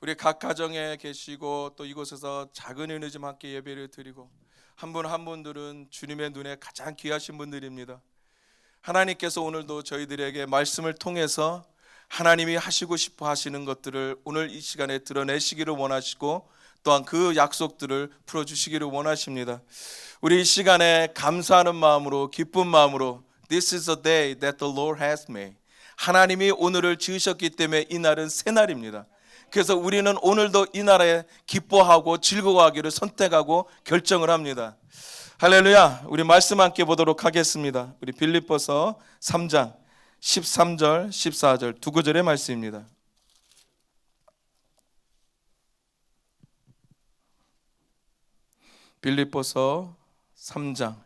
우리 각 가정에 계시고 또 이곳에서 작은 은혜지만 함께 예배를 드리고 한 분 한 분들은 주님의 눈에 가장 귀하신 분들입니다. 하나님께서 오늘도 저희들에게 말씀을 통해서 하나님이 하시고 싶어 하시는 것들을 오늘 이 시간에 드러내시기를 원하시고 또한 그 약속들을 풀어주시기를 원하십니다. 우리 이 시간에 감사하는 마음으로 기쁜 마음으로 This is a day that the Lord has made. 하나님이 오늘을 지으셨기 때문에 이 날은 새 날입니다. 그래서 우리는 오늘도 이 날에 기뻐하고 즐거워하기를 선택하고 결정을 합니다. 할렐루야. 우리 말씀 함께 보도록 하겠습니다. 우리 빌립보서 3장 13절 14절 두 구절의 말씀입니다. 빌립보서 3장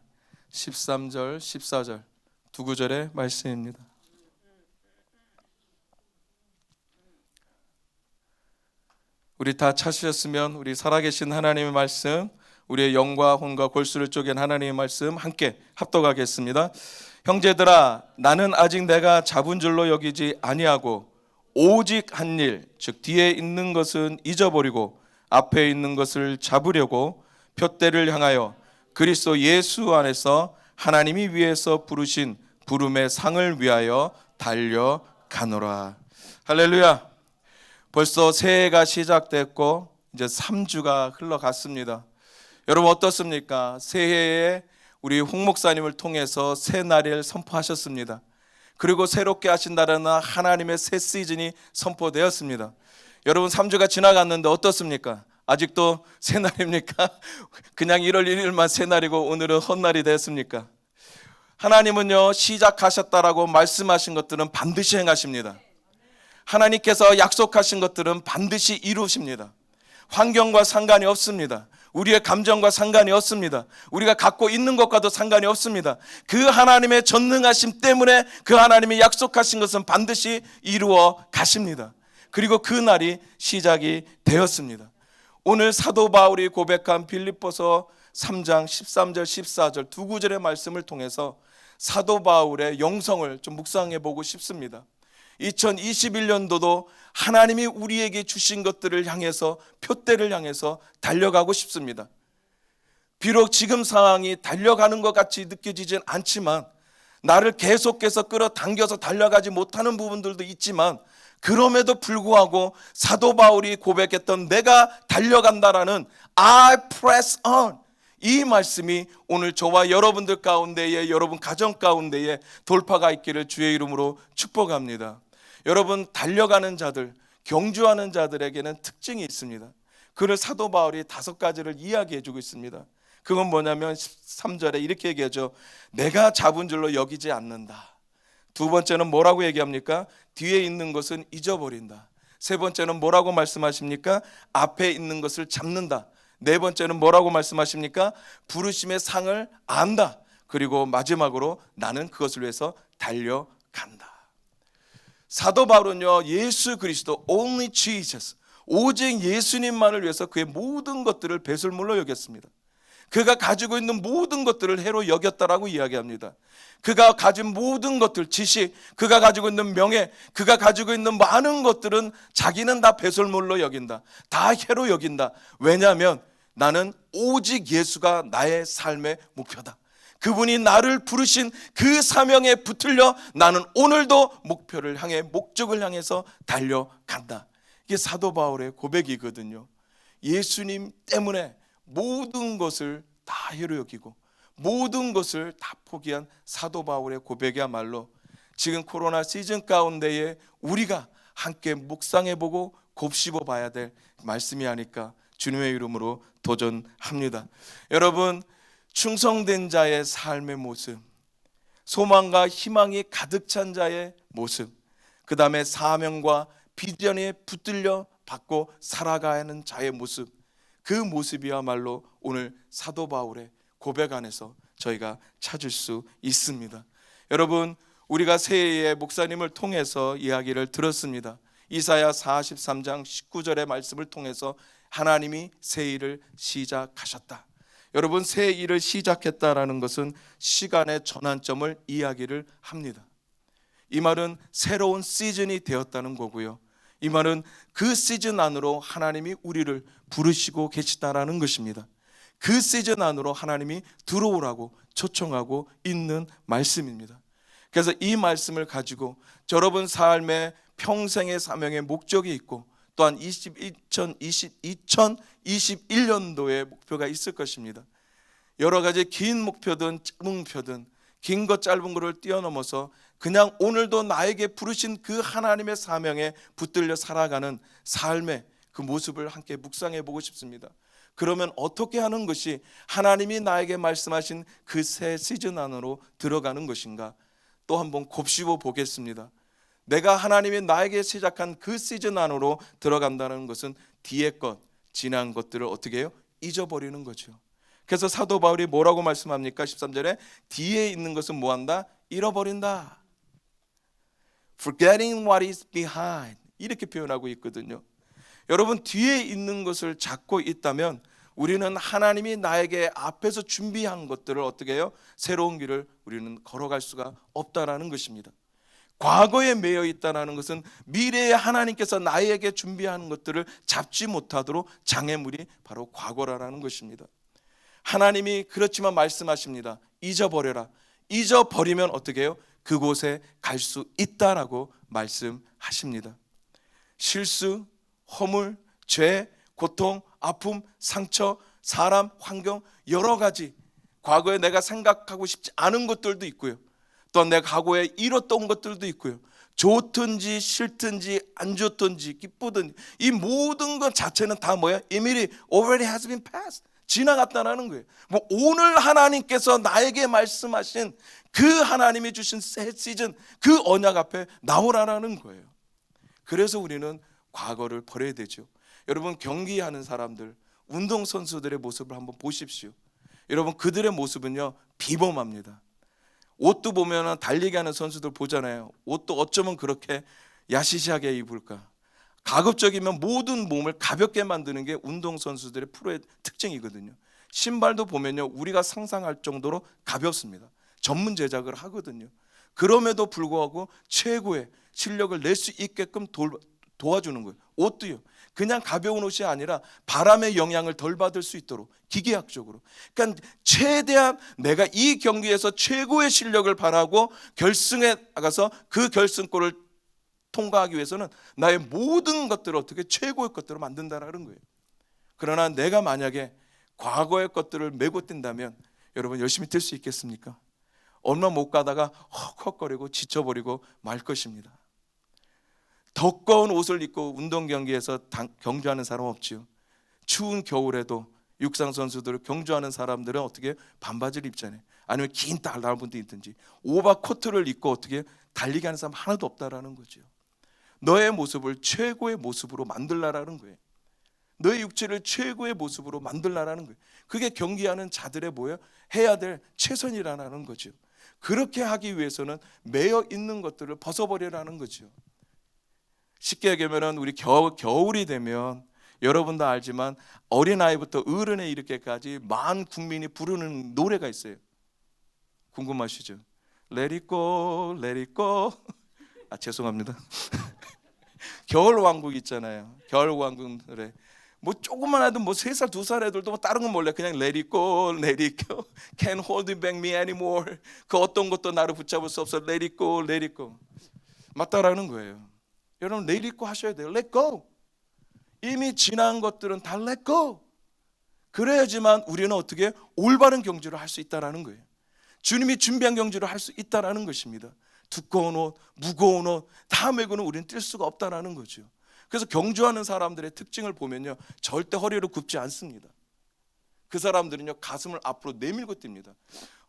13절 14절 두 구절의 말씀입니다. 우리 다 찾으셨으면 우리 살아계신 하나님의 말씀, 우리의 영과 혼과 골수를 쪼갠 하나님의 말씀 함께 합독하겠습니다. 형제들아, 나는 아직 내가 잡은 줄로 여기지 아니하고 오직 한 일, 즉 뒤에 있는 것은 잊어버리고 앞에 있는 것을 잡으려고 표대를 향하여 그리스도 예수 안에서 하나님이 위에서 부르신 부름의 상을 위하여 달려가노라. 할렐루야. 벌써 새해가 시작됐고 이제 3주가 흘러갔습니다. 여러분 어떻습니까? 새해에 우리 홍 목사님을 통해서 새 날을 선포하셨습니다. 그리고 새롭게 하신다라는 하나님의 새 시즌이 선포되었습니다. 여러분 3주가 지나갔는데 어떻습니까? 아직도 새 날입니까? 그냥 1월 1일만 새 날이고 오늘은 헛날이 됐습니까? 하나님은요, 시작하셨다라고 말씀하신 것들은 반드시 행하십니다. 하나님께서 약속하신 것들은 반드시 이루십니다. 환경과 상관이 없습니다. 우리의 감정과 상관이 없습니다. 우리가 갖고 있는 것과도 상관이 없습니다. 그 하나님의 전능하심 때문에 그 하나님이 약속하신 것은 반드시 이루어 가십니다. 그리고 그 날이 시작이 되었습니다. 오늘 사도 바울이 고백한 빌립보서 3장 13절 14절 두 구절의 말씀을 통해서 사도 바울의 영성을 좀 묵상해 보고 싶습니다. 2021년도도 하나님이 우리에게 주신 것들을 향해서 표대를 향해서 달려가고 싶습니다. 비록 지금 상황이 달려가는 것 같이 느껴지진 않지만 나를 계속해서 끌어당겨서 달려가지 못하는 부분들도 있지만 그럼에도 불구하고 사도 바울이 고백했던 내가 달려간다라는 I press on, 이 말씀이 오늘 저와 여러분들 가운데에, 여러분 가정 가운데에 돌파가 있기를 주의 이름으로 축복합니다. 여러분, 달려가는 자들, 경주하는 자들에게는 특징이 있습니다. 그를 사도 바울이 5가지를 이야기해 주고 있습니다. 그건 뭐냐면 13절에 이렇게 얘기하죠. 내가 잡은 줄로 여기지 않는다. 두 번째는 뭐라고 얘기합니까? 뒤에 있는 것은 잊어버린다. 세 번째는 뭐라고 말씀하십니까? 앞에 있는 것을 잡는다. 네 번째는 뭐라고 말씀하십니까? 부르심의 상을 안다. 그리고 마지막으로 나는 그것을 위해서 달려간다. 사도 바울은요, 예수 그리스도 only Jesus, 오직 예수님만을 위해서 그의 모든 것들을 배설물로 여겼습니다. 그가 가지고 있는 모든 것들을 해로 여겼다라고 이야기합니다. 그가 가진 모든 것들, 지식, 그가 가지고 있는 명예, 그가 가지고 있는 많은 것들은 자기는 다 배설물로 여긴다. 다 해로 여긴다. 왜냐하면 나는 오직 예수가 나의 삶의 목표다. 그분이 나를 부르신 그 사명에 붙들려 나는 오늘도 목표를 향해, 목적을 향해서 달려간다. 이게 사도 바울의 고백이거든요. 예수님 때문에 모든 것을 다 해로 여기고 모든 것을 다 포기한 사도 바울의 고백이야말로 지금 코로나 시즌 가운데에 우리가 함께 묵상해보고 곱씹어봐야 될 말씀이 아닐까 주님의 이름으로 도전합니다. 여러분, 충성된 자의 삶의 모습, 소망과 희망이 가득 찬 자의 모습, 그 다음에 사명과 비전에 붙들려 받고 살아가는 자의 모습, 그 모습이야말로 오늘 사도 바울의 고백 안에서 저희가 찾을 수 있습니다. 여러분, 우리가 새해에 목사님을 통해서 이야기를 들었습니다. 이사야 43장 19절의 말씀을 통해서 하나님이 새 일을 시작하셨다. 여러분, 새 일을 시작했다라는 것은 시간의 전환점을 이야기를 합니다. 이 말은 새로운 시즌이 되었다는 거고요. 이 말은 그 시즌 안으로 하나님이 우리를 부르시고 계시다라는 것입니다. 그 시즌 안으로 하나님이 들어오라고 초청하고 있는 말씀입니다. 그래서 이 말씀을 가지고 여러분 삶의 평생의 사명의 목적이 있고 또한 2021년도의 목표가 있을 것입니다. 여러 가지 긴 목표든 짧은 목표든 긴 것 짧은 것을 뛰어넘어서 그냥 오늘도 나에게 부르신 그 하나님의 사명에 붙들려 살아가는 삶의 그 모습을 함께 묵상해 보고 싶습니다. 그러면 어떻게 하는 것이 하나님이 나에게 말씀하신 그 새 시즌 안으로 들어가는 것인가? 또 한번 곱씹어 보겠습니다. 내가 하나님이 나에게 시작한 그 시즌 안으로 들어간다는 것은 뒤에 것, 지난 것들을 어떻게 해요? 잊어버리는 거죠. 그래서 사도 바울이 뭐라고 말씀합니까? 13절에 뒤에 있는 것은 뭐한다? 잃어버린다. Forgetting what is behind, 이렇게 표현하고 있거든요. 여러분, 뒤에 있는 것을 잡고 있다면 우리는 하나님이 나에게 앞에서 준비한 것들을 어떻게 해요? 새로운 길을 우리는 걸어갈 수가 없다라는 것입니다. 과거에 매여 있다는 것은 미래에 하나님께서 나에게 준비하는 것들을 잡지 못하도록 장애물이 바로 과거라는 것입니다. 하나님이 그렇지만 말씀하십니다. 잊어버려라. 잊어버리면 어떻게 해요? 그곳에 갈 수 있다라고 말씀하십니다. 실수, 허물, 죄, 고통, 아픔, 상처, 사람, 환경, 여러 가지 과거에 내가 생각하고 싶지 않은 것들도 있고요. 또 내가 과거에 잃었던 것들도 있고요. 좋든지 싫든지 안 좋든지 기쁘든지 이 모든 것 자체는 다 뭐야? 이미 already has been passed. 지나갔다라는 거예요. 뭐 오늘 하나님께서 나에게 말씀하신 그 하나님이 주신 새 시즌 그 언약 앞에 나오라는 거예요. 그래서 우리는 과거를 버려야 되죠. 여러분, 경기하는 사람들, 운동선수들의 모습을 한번 보십시오. 여러분, 그들의 모습은요 비범합니다. 옷도 보면 달리기 하는 선수들 보잖아요. 옷도 어쩌면 그렇게 야시시하게 입을까? 가급적이면 모든 몸을 가볍게 만드는 게 운동선수들의 프로의 특징이거든요. 신발도 보면요 우리가 상상할 정도로 가볍습니다. 전문 제작을 하거든요. 그럼에도 불구하고 최고의 실력을 낼 수 있게끔 도와주는 거예요. 옷도요 그냥 가벼운 옷이 아니라 바람의 영향을 덜 받을 수 있도록 기계학적으로. 그러니까 최대한 내가 이 경기에서 최고의 실력을 발하고 결승에 나가서 그 결승골을 통과하기 위해서는 나의 모든 것들을 어떻게 최고의 것들을 만든다는 거예요. 그러나 내가 만약에 과거의 것들을 메고 뛴다면 여러분 열심히 뛸 수 있겠습니까? 얼마 못 가다가 헉헉거리고 지쳐버리고 말 것입니다. 두꺼운 옷을 입고 운동 경기에서 경주하는 사람 없지요. 추운 겨울에도 육상 선수들 경주하는 사람들은 어떻게 반바지를 입잖아요. 아니면 긴 짧은 분도 있든지 오버 코트를 입고 어떻게 달리기 하는 사람 하나도 없다라는 거죠. 너의 모습을 최고의 모습으로 만들라라는 거예요. 너의 육체를 최고의 모습으로 만들라라는 거예요. 그게 경기하는 자들의 뭐예요? 해야 될 최선이라는 거죠. 그렇게 하기 위해서는 매여 있는 것들을 벗어버리라는 거죠. 쉽게 얘기하면 우리 겨울이 되면 여러분 다 알지만 어린아이부터 어른에 이르게까지 만 국민이 부르는 노래가 있어요. 궁금하시죠? Let it go, let it go. 죄송합니다. 겨울 왕국 있잖아요. 겨울 왕국 노래. 뭐 조금만 해도 뭐 3살 2살 애들도 뭐 다른 건 몰래 그냥 let it go, let it go. Can't hold it back me anymore. 그 어떤 것도 나를 붙잡을 수 없어. Let it go, let it go. 맞다라는 거예요. 여러분 let it go 하셔야 돼요. Let go. 이미 지난 것들은 다 let go. 그래야지만 우리는 어떻게 올바른 경주를 할 수 있다라는 거예요. 주님이 준비한 경주를 할 수 있다라는 것입니다. 두꺼운 옷, 무거운 옷 다 메고는 우리는 뛸 수가 없다라는 거죠. 그래서 경주하는 사람들의 특징을 보면요 절대 허리를 굽지 않습니다. 그 사람들은요 가슴을 앞으로 내밀고 뜁니다.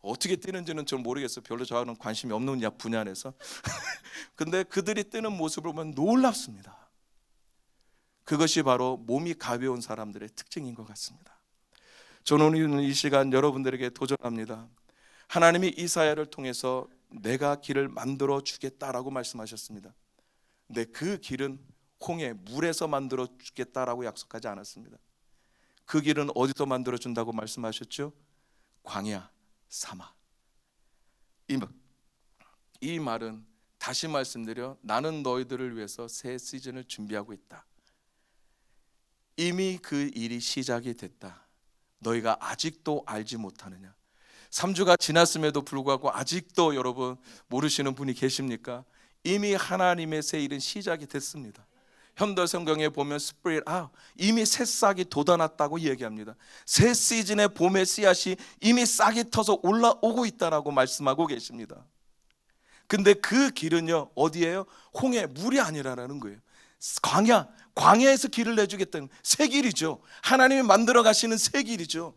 어떻게 뛰는지는 전 모르겠어요. 별로 저하고는 관심이 없는 분야라서. 근데 그들이 뛰는 모습을 보면 놀랍습니다. 그것이 바로 몸이 가벼운 사람들의 특징인 것 같습니다. 저는 오늘 이 시간 여러분들에게 도전합니다. 하나님이 이사야를 통해서 내가 길을 만들어 주겠다라고 말씀하셨습니다. 근데 그 길은 홍해 물에서 만들어 주겠다라고 약속하지 않았습니다. 그 길은 어디서 만들어 준다고 말씀하셨죠? 광야, 사막. 이 말은 다시 말씀드려, 나는 너희들을 위해서 새 시즌을 준비하고 있다. 이미 그 일이 시작이 됐다. 너희가 아직도 알지 못하느냐? 3주가 지났음에도 불구하고 아직도 여러분 모르시는 분이 계십니까? 이미 하나님의 새 일은 시작이 됐습니다. 현대 성경에 보면 스프릿 이미 새싹이 돋아났다고 얘기합니다. 새 시즌의 봄의 씨앗이 이미 싹이 터서 올라오고 있다라고 말씀하고 계십니다. 근데 그 길은요 어디예요? 홍해, 물이 아니라는 거예요. 광야에서 길을 내주겠다는 새 길이죠. 하나님이 만들어 가시는 새 길이죠.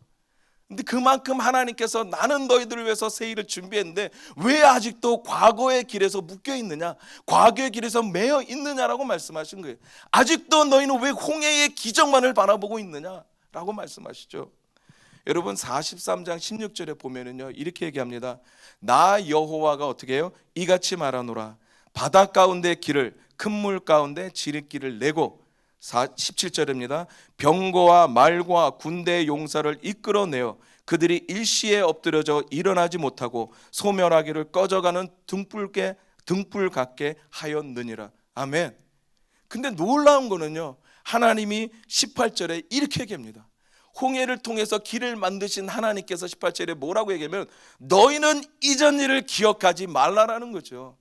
근데 그만큼 하나님께서 나는 너희들을 위해서 새 일을 준비했는데 왜 아직도 과거의 길에서 묶여 있느냐, 과거의 길에서 매여 있느냐라고 말씀하신 거예요. 아직도 너희는 왜 홍해의 기적만을 바라보고 있느냐라고 말씀하시죠. 여러분 43장 16절에 보면은요 이렇게 얘기합니다. 나 여호와가 어떻게 해요? 이같이 말하노라. 바다 가운데 길을, 큰 물 가운데 지름길을 내고, 17절입니다. 병거와 말과 군대의 용사를 이끌어내어 그들이 일시에 엎드려져 일어나지 못하고 소멸하기를 꺼져가는 등불 같게 하였느니라. 아멘. 근데 놀라운 거는요 하나님이 18절에 이렇게 얘기합니다. 홍해를 통해서 길을 만드신 하나님께서 18절에 뭐라고 얘기하면 너희는 이전 일을 기억하지 말라라는 거죠.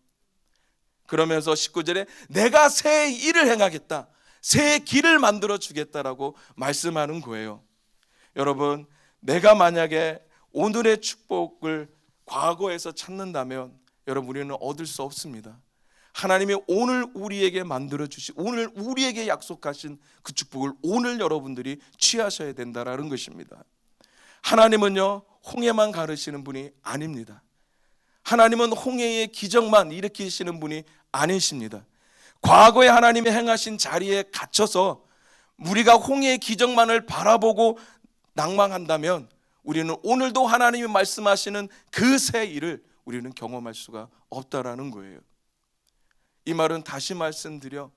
그러면서 19절에 내가 새 일을 행하겠다, 새 길을 만들어 주겠다라고 말씀하는 거예요. 여러분, 내가 만약에 오늘의 축복을 과거에서 찾는다면 여러분 우리는 얻을 수 없습니다. 하나님이 오늘 우리에게 만들어 주신, 오늘 우리에게 약속하신 그 축복을 오늘 여러분들이 취하셔야 된다라는 것입니다. 하나님은요 홍해만 가르시는 분이 아닙니다. 하나님은 홍해의 기적만 일으키시는 분이 아니십니다. 과거에 하나님이 행하신 자리에 갇혀서 우리가 홍해의 기적만을 바라보고 낭망한다면 우리는 오늘도 하나님이 말씀하시는 그 새 일을 우리는 경험할 수가 없다라는 거예요. 이 말은 다시 말씀드려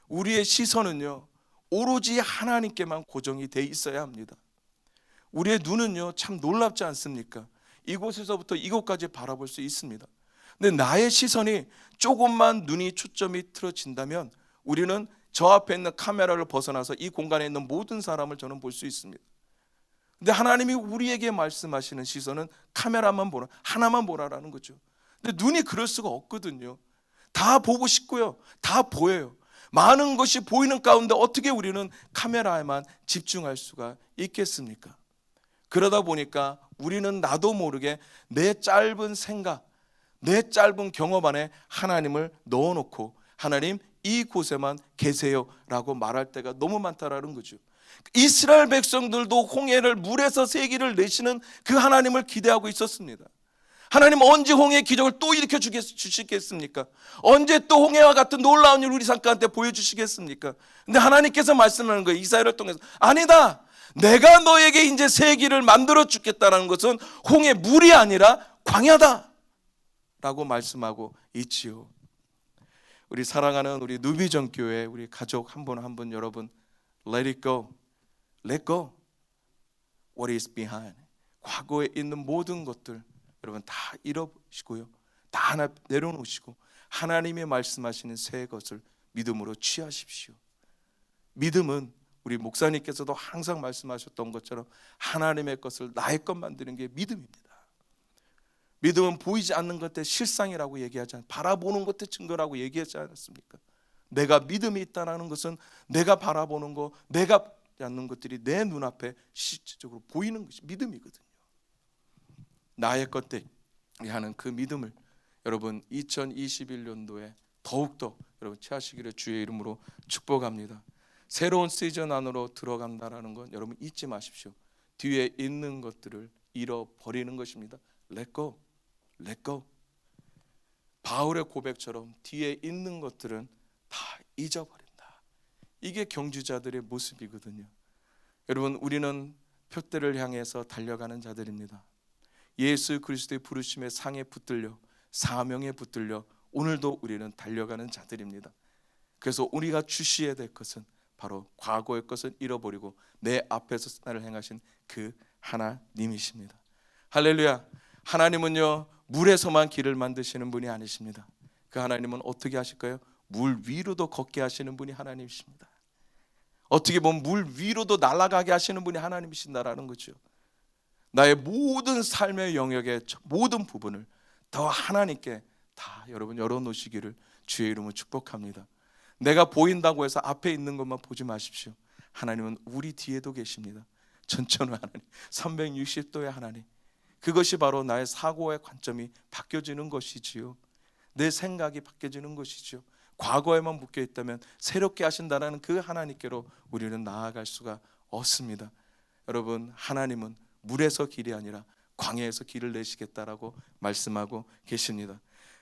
우리의 시선은요 오로지 하나님께만 고정이 돼 있어야 합니다. 우리의 눈은요 참 놀랍지 않습니까? 이곳에서부터 이곳까지 바라볼 수 있습니다. 근데 나의 시선이 조금만 눈이 초점이 틀어진다면 우리는 저 앞에 있는 카메라를 벗어나서 이 공간에 있는 모든 사람을 저는 볼 수 있습니다. 근데 하나님이 우리에게 말씀하시는 시선은 카메라만 보라, 하나만 보라라는 거죠. 근데 눈이 그럴 수가 없거든요. 다 보고 싶고요, 다 보여요. 많은 것이 보이는 가운데 어떻게 우리는 카메라에만 집중할 수가 있겠습니까? 그러다 보니까 우리는 나도 모르게 내 짧은 생각, 내 짧은 경험 안에 하나님을 넣어놓고 하나님 이곳에만 계세요 라고 말할 때가 너무 많다라는 거죠. 이스라엘 백성들도 홍해를 물에서 새 길을 내시는 그 하나님을 기대하고 있었습니다. 하나님 언제 홍해의 기적을 또 일으켜 주시겠습니까? 언제 또 홍해와 같은 놀라운 일 우리 상가한테 보여주시겠습니까? 근데 하나님께서 말씀하는 거예요. 이사야를 통해서 아니다, 내가 너에게 이제 새 길을 만들어 주겠다는 것은 홍해 물이 아니라 광야다 라고 말씀하고 있지요. 우리 사랑하는 우리 누비전 교회 우리 가족 한 분 한 분 여러분, let it go, let go what is behind. 과거에 있는 모든 것들 여러분 다 잃어보시고요, 다 하나 내려놓으시고 하나님이 말씀하시는 새 것을 믿음으로 취하십시오. 믿음은 우리 목사님께서도 항상 말씀하셨던 것처럼 하나님의 것을 나의 것 만드는 게 믿음입니다. 믿음은 보이지 않는 것의 실상이라고 얘기하지 않습니까? 바라보는 것의 증거라고 얘기하지 않았습니까? 내가 믿음이 있다는 것은 내가 바라보는 것, 내가 않는 것들이 내 눈앞에 실질적으로 보이는 것이 믿음이거든요. 나의 것들이 하는 그 믿음을 여러분 2021년도에 더욱더 여러분 취하시기를 주의 이름으로 축복합니다. 새로운 시즌 안으로 들어간다라는 건 여러분 잊지 마십시오. 뒤에 있는 것들을 잃어버리는 것입니다. Let go, let go. 바울의 고백처럼 뒤에 있는 것들은 다 잊어버린다. 이게 경주자들의 모습이거든요. 여러분 우리는 표대를 향해서 달려가는 자들입니다. 예수 그리스도의 부르심의 상에 붙들려 사명에 붙들려 오늘도 우리는 달려가는 자들입니다. 그래서 우리가 주시해야 될 것은 바로 과거의 것을 잃어버리고 내 앞에서 나를 행하신 그 하나님이십니다. 할렐루야. 하나님은요 물에서만 길을 만드시는 분이 아니십니다. 그 하나님은 어떻게 하실까요? 물 위로도 걷게 하시는 분이 하나님이십니다. 어떻게 보면 물 위로도 날아가게 하시는 분이 하나님이신다라는 거죠. 나의 모든 삶의 영역의 모든 부분을 더 하나님께 다 여러분 열어놓으시기를 주의 이름으로 축복합니다. 내가 보인다고 해서 앞에 있는 것만 보지 마십시오. 하나님은 우리 뒤에도 계십니다. 전천후 하나님, 360도의 하나님. 그것이 바로 나의 사고의 관점이 바뀌어지는 것이지요. 내 생각이 바뀌어지는 것이죠. 과거에만 묶여 있다면 새롭게 하신다는 그 하나님께로 우리는 나아갈 수가 없습니다. 여러분, 하나님은 물에서 길이 아니라 광야에서 길을 내시겠다라고 말씀하고 계십니다.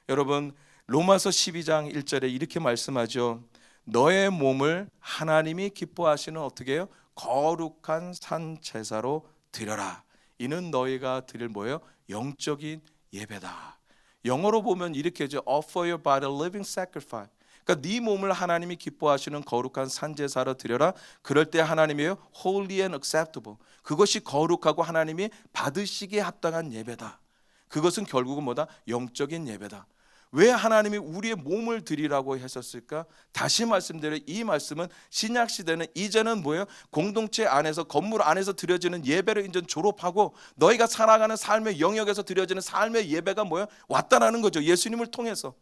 여러분, 로마서 12장 1절에 이렇게 말씀하죠. 너의 몸을 하나님이 기뻐하시는 어떻게 해요? 거룩한 산 제사로 드려라. 이는 너희가 드릴 뭐예요? 영적인 예배다. 영어로 보면 이렇게 하죠. Offer your body a living sacrifice. 그러니까 네 몸을 하나님이 기뻐하시는 거룩한 산제사로 드려라. 그럴 때 하나님이요 holy and acceptable. 그것이 거룩하고 하나님이 받으시기에 합당한 예배다. 그것은 결국은 뭐다? 영적인 예배다. 왜 하나님이 우리의 몸을 드리라고 하셨을까? 다시 말씀드려 이 말씀은 신약 시대는 이제는 뭐예요? 공동체 안에서 건물 안에서 드려지는 예배를 이제 졸업하고 너희가 살아가는 삶의 영역에서 드려지는 삶의 예배가 뭐예요? 왔다라는 거죠. 예수님을 통해서.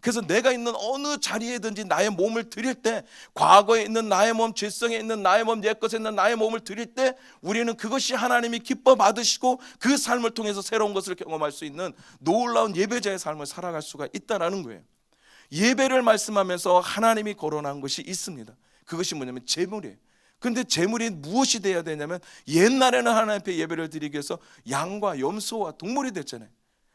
그래서 내가 있는 어느 자리에든지 나의 몸을 드릴 때, 과거에 있는 나의 몸, 죄성에 있는 나의 몸, 옛것에 있는 나의 몸을 드릴 때 우리는 그것이 하나님이 기뻐 받으시고 그 삶을 통해서 새로운 것을 경험할 수 있는 놀라운 예배자의 삶을 살아갈 수가 있다는 거예요. 예배를 말씀하면서 하나님이 거론한 것이 있습니다. 그것이 뭐냐면 제물이에요. 근데 제물이 무엇이 되어야 되냐면, 옛날에는 하나님 앞에 예배를 드리기 위해서 양과 염소와 동물이 됐잖아요.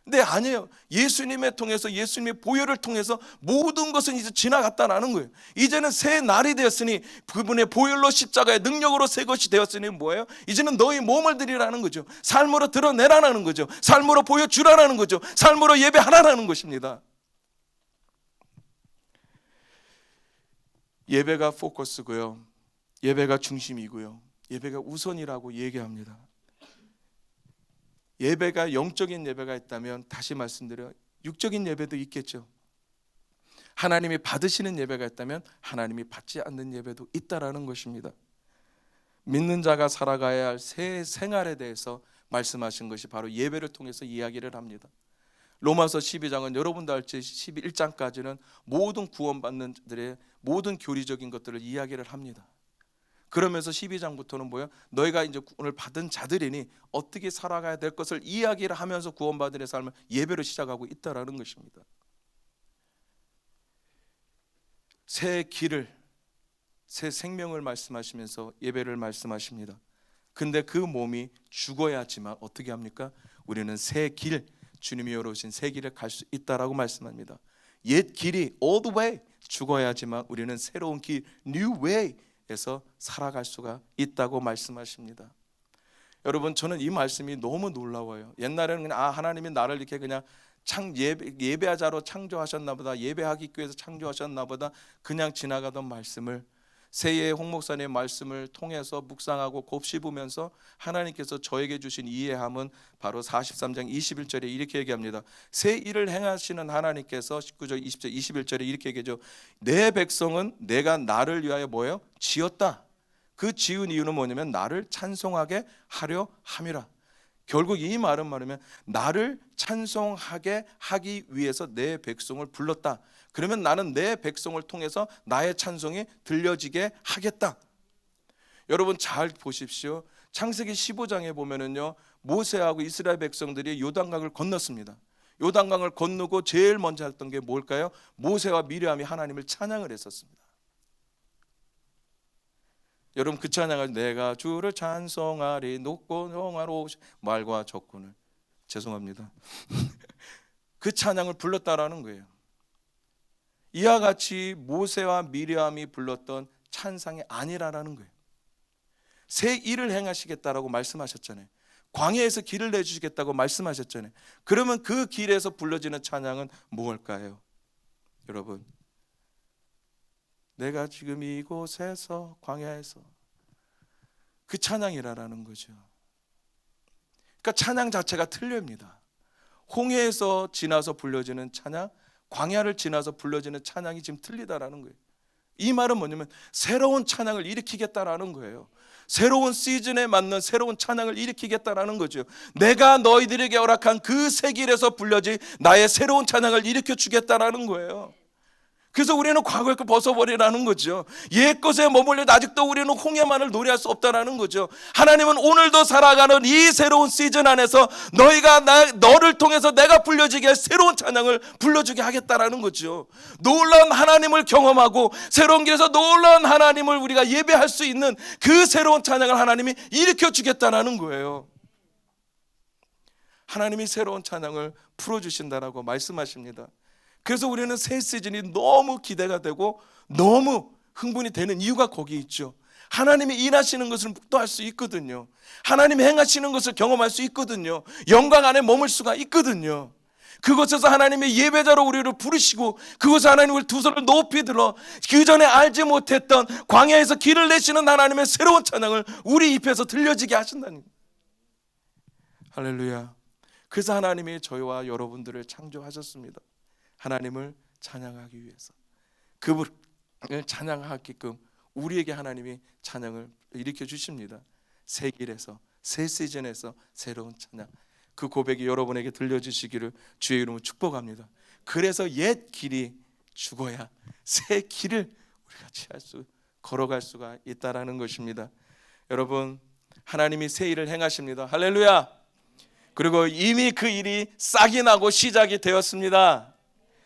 근데 아니에요. 예수님을 통해서, 예수님의 보혈을 통해서 모든 것은 이제 지나갔다라는 거예요. 이제는 새 날이 되었으니, 그분의 보혈로 십자가의 능력으로 새 것이 되었으니 뭐예요? 이제는 너희 몸을 드리라는 거죠. 삶으로 드러내라는 거죠. 삶으로 보여주라는 거죠. 삶으로 예배하라는 것입니다. 예배가 포커스고요, 예배가 중심이고요, 예배가 우선이라고 얘기합니다. 예배가 영적인 예배가 있다면, 다시 말씀드려요, 육적인 예배도 있겠죠. 하나님이 받으시는 예배가 있다면 하나님이 받지 않는 예배도 있다라는 것입니다. 믿는 자가 살아가야 할 새 생활에 대해서 말씀하신 것이 바로 예배를 통해서 이야기를 합니다. 로마서 12장은 여러분도 알지 11장까지는 모든 구원받는 자들의 모든 교리적인 것들을 이야기를 합니다. 그러면서 12장부터는 뭐예요? 너희가 이제 구원을 받은 자들이니 어떻게 살아가야 될 것을 이야기를 하면서 구원받은 삶을 예배로 시작하고 있다라는 것입니다. 새 길을, 새 생명을 말씀하시면서 예배를 말씀하십니다. 근데 그 몸이 죽어야지만 어떻게 합니까? 우리는 새 길, 주님이 열어오신 새 길을 갈 수 있다라고 말씀합니다. 옛 길이 old way, 죽어야지만 우리는 새로운 길, new way 에서 살아갈 수가 있다고 말씀하십니다. 여러분, 저는 이 말씀이 너무 놀라워요. 옛날에는 그냥 하나님이 나를 이렇게 그냥 예배자로 창조하셨나 보다, 예배하기 위해서 창조하셨나 보다, 그냥 지나가던 말씀을 새해의 홍 목사님의 말씀을 통해서 묵상하고 곱씹으면서 하나님께서 저에게 주신 이해함은 바로 43장 21절에 이렇게 얘기합니다. 새 일을 행하시는 하나님께서 19절 20절 21절에 이렇게 얘기하죠. 내 백성은 내가 나를 위하여 뭐예요? 지었다. 그 지은 이유는 뭐냐면 나를 찬송하게 하려 함이라. 결국 이 말은 말하면 나를 찬송하게 하기 위해서 내 백성을 불렀다. 그러면 나는 내 백성을 통해서 나의 찬송이 들려지게 하겠다. 여러분 잘 보십시오. 창세기 15장에 보면은요, 모세하고 이스라엘 백성들이 요단강을 건넜습니다. 요단강을 건너고 제일 먼저 했던 게 뭘까요? 모세와 미리암이 하나님을 찬양을 했었습니다. 여러분 그 찬양을 내가 주를 찬송하리 높고 영화로 말과 적군을, 죄송합니다. 그 찬양을 불렀다라는 거예요. 이와 같이 모세와 미리암이 불렀던 찬상이 아니라는 거예요. 새 일을 행하시겠다라고 말씀하셨잖아요. 광야에서 길을 내주시겠다고 말씀하셨잖아요. 그러면 그 길에서 불러지는 찬양은 무엇일까요? 여러분, 내가 지금 이곳에서 광야에서, 그 찬양이라는 거죠. 그러니까 찬양 자체가 틀립니다. 홍해에서 지나서 불려지는 찬양, 광야를 지나서 불러지는 찬양이 지금 틀리다라는 거예요. 이 말은 뭐냐면 새로운 찬양을 일으키겠다라는 거예요. 새로운 시즌에 맞는 새로운 찬양을 일으키겠다라는 거죠. 내가 너희들에게 허락한 그 새 길에서 불려질 나의 새로운 찬양을 일으켜 주겠다라는 거예요. 그래서 우리는 과거의 거 벗어버리라는 거죠. 옛것에 머물려 아직도 우리는 홍해만을 노래할 수 없다라는 거죠. 하나님은 오늘도 살아가는 이 새로운 시즌 안에서 너를 통해서 내가 불려지게 할 새로운 찬양을 불러주게 하겠다라는 거죠. 놀라운 하나님을 경험하고 새로운 길에서 놀라운 하나님을 우리가 예배할 수 있는 그 새로운 찬양을 하나님이 일으켜 주겠다라는 거예요. 하나님이 새로운 찬양을 풀어주신다라고 말씀하십니다. 그래서 우리는 새 시즌이 너무 기대가 되고 너무 흥분이 되는 이유가 거기 있죠. 하나님이 일하시는 것을 묵도할 수 있거든요. 하나님이 행하시는 것을 경험할 수 있거든요. 영광 안에 머물 수가 있거든요. 그곳에서 하나님의 예배자로 우리를 부르시고 그곳에 하나님을 두 손을 높이 들어 그 전에 알지 못했던 광야에서 길을 내시는 하나님의 새로운 찬양을 우리 입에서 들려지게 하신다는 거예요. 할렐루야. 그래서 하나님이 저희와 여러분들을 창조하셨습니다. 하나님을 찬양하기 위해서, 그분을 찬양하게끔 우리에게 하나님이 찬양을 일으켜 주십니다. 새 길에서, 새 시즌에서 새로운 찬양, 그 고백이 여러분에게 들려주시기를 주의 이름으로 축복합니다. 그래서 옛 길이 죽어야 새 길을 우리가 걸어갈 수가 있다라는 것입니다. 여러분, 하나님이 새 일을 행하십니다. 할렐루야. 그리고 이미 그 일이 싹이 나고 시작이 되었습니다.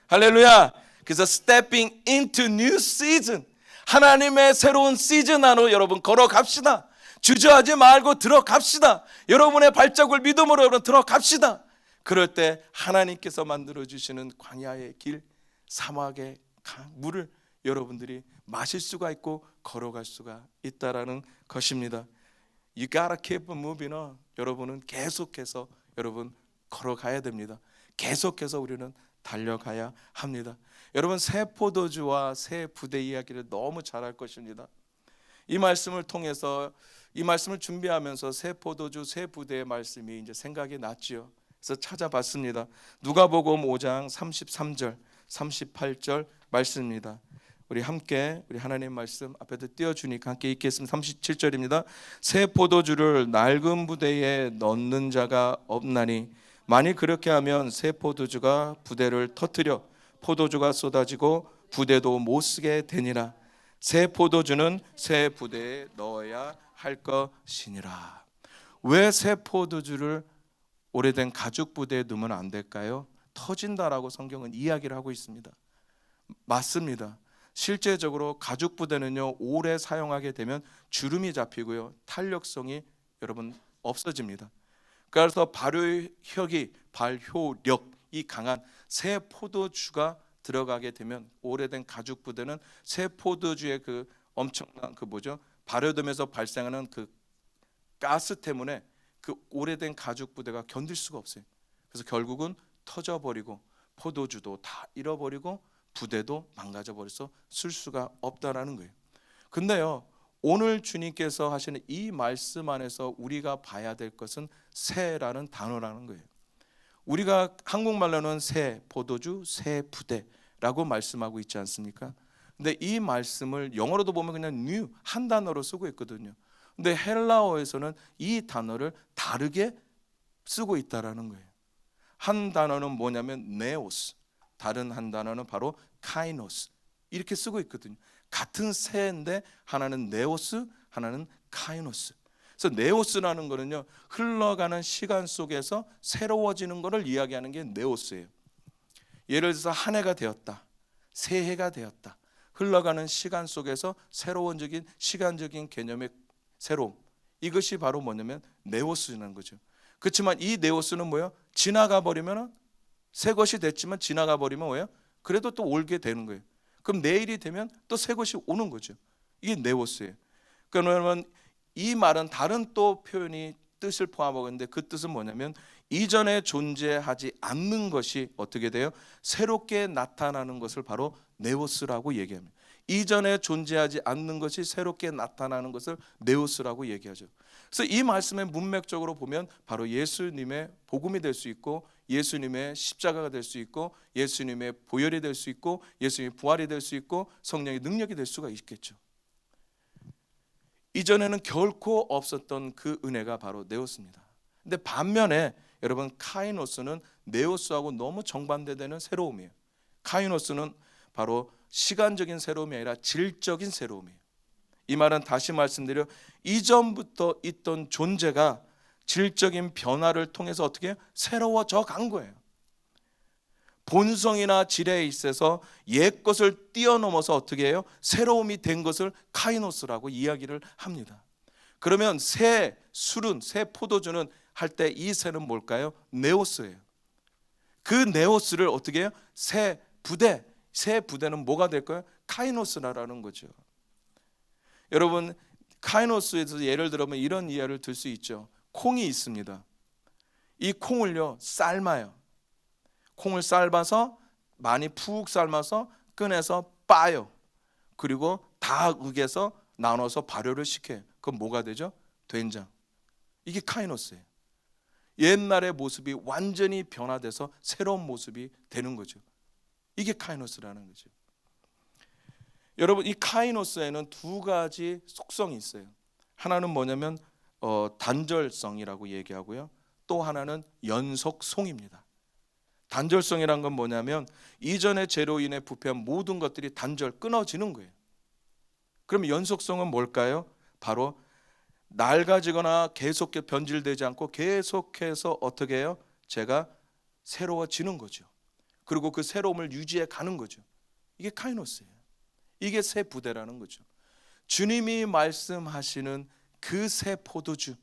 할렐루야. 그래서 stepping into new season, 하나님의 새로운 시즌 안으로 여러분 걸어갑시다. 주저하지 말고 들어갑시다. 여러분의 발자국을 믿음으로 여러분 들어갑시다. 그럴 때 하나님께서 만들어주시는 광야의 길, 사막의 물을 여러분들이 마실 수가 있고 걸어갈 수가 있다라는 것입니다. You gotta keep moving on. 여러분은 계속해서 여러분 걸어가야 됩니다. 계속해서 우리는 달려가야 합니다. 여러분, 새 포도주와 새 부대 이야기를 너무 잘할 것입니다. 이 말씀을 통해서, 이 말씀을 준비하면서 새 포도주, 새 부대의 말씀이 이제 생각이 났지요. 그래서 찾아봤습니다. 누가복음 5장 33절, 38절 말씀입니다. 우리 함께 우리 하나님 말씀 앞에도 띄워주니까 함께 읽겠습니다. 37절입니다. 새 포도주를 낡은 부대에 넣는 자가 없나니 만일 그렇게 하면 새 포도주가 부대를 터뜨려 포도주가 쏟아지고 부대도 못 쓰게 되니라. 새 포도주는 새 부대에 넣어야 할 것이니라. 왜 새 포도주를 오래된 가죽 부대에 넣으면 안 될까요? 터진다라고 성경은 이야기를 하고 있습니다. 맞습니다. 실제적으로 가죽 부대는요, 오래 사용하게 되면 주름이 잡히고요, 탄력성이 여러분 없어집니다. 그래서 발효력이 강한 새 포도주가 들어가게 되면 오래된 가죽 부대는 새 포도주의 그 엄청난 발효되면서 발생하는 그 가스 때문에 그 오래된 가죽 부대가 견딜 수가 없어요. 그래서 결국은 터져버리고 포도주도 다 잃어버리고 부대도 망가져버려서 쓸 수가 없다라는 거예요. 근데요, 오늘 주님께서 하시는 이 말씀 안에서 우리가 봐야 될 것은 새라는 단어라는 거예요. 우리가 한국말로는 새 포도주, 새 부대라고 말씀하고 있지 않습니까? 근데 이 말씀을 영어로도 보면 그냥 new 한 단어로 쓰고 있거든요. 근데 헬라어에서는 이 단어를 다르게 쓰고 있다라는 거예요. 한 단어는 뭐냐면 네오스, 다른 한 단어는 바로 카이노스, 이렇게 쓰고 있거든요. 같은 새인데 하나는 네오스, 하나는 카이노스. 그래서 네오스라는 거는요, 흘러가는 시간 속에서 새로워지는 것을 이야기하는 게 네오스예요. 예를 들어서 한 해가 되었다, 새해가 되었다. 흘러가는 시간 속에서 새로워진 시간적인 개념의 새로움, 이것이 바로 뭐냐면 네오스라는 거죠. 그렇지만 이 네오스는 뭐예요? 지나가 버리면 새 것이 됐지만 지나가 버리면 뭐예요? 그래도 또 올게 되는 거예요. 그럼 내일이 되면 또 새 것이 오는 거죠. 이게 네오스예요. 그러면 이 말은 다른 또 표현이 뜻을 포함하고 있는데 그 뜻은 뭐냐면 이전에 존재하지 않는 것이 어떻게 돼요? 새롭게 나타나는 것을 바로 네오스라고 얘기합니다. 이전에 존재하지 않는 것이 새롭게 나타나는 것을 네오스라고 얘기하죠. 그래서 이 말씀의 문맥적으로 보면 바로 예수님의 복음이 될 수 있고, 예수님의 십자가가 될 수 있고, 예수님의 보혈이 될 수 있고, 예수님의 부활이 될 수 있고, 성령의 능력이 될 수가 있겠죠. 이전에는 결코 없었던 그 은혜가 바로 네오스입니다. 근데 반면에 여러분, 카이노스는 네오스하고 너무 정반대되는 새로움이에요. 카이노스는 바로 시간적인 새로움이 아니라 질적인 새로움이에요. 이 말은 다시 말씀드려 이전부터 있던 존재가 질적인 변화를 통해서 어떻게 새로워져 간 거예요. 본성이나 질에 있어서 옛 것을 뛰어넘어서 어떻게 해요? 새로움이 된 것을 카이노스라고 이야기를 합니다. 그러면 새 술은, 새 포도주는 할 때 이 새는 뭘까요? 네오스예요. 그 네오스를 어떻게 해요? 새 부대는 뭐가 될까요? 카이노스라는 거죠. 여러분, 카이노스에서 예를 들면 이런 이해를 들 수 있죠. 콩이 있습니다. 이 콩을요 삶아요. 콩을 삶아서 많이 푹 삶아서 꺼내서 빻아요. 그리고 다 으개서 나눠서 발효를 시켜요. 그럼 뭐가 되죠? 된장. 이게 카이노스예요. 옛날의 모습이 완전히 변화돼서 새로운 모습이 되는 거죠. 이게 카이노스라는 거죠. 여러분, 이 카이노스에는 두 가지 속성이 있어요. 하나는 뭐냐면 단절성이라고 얘기하고요. 또 하나는 연속성입니다. 단절성이란 건 뭐냐면 이전의 죄로 인해 부패한 모든 것들이 끊어지는 거예요. 그럼 연속성은 뭘까요? 바로 낡아지거나 계속해서 변질되지 않고 계속해서 어떻게 해요? 제가 새로워지는 거죠. 그리고 그 새로움을 유지해 가는 거죠. 이게 카이노스예요. 이게 새 부대라는 거죠. 주님이 말씀하시는 그 새 포도주,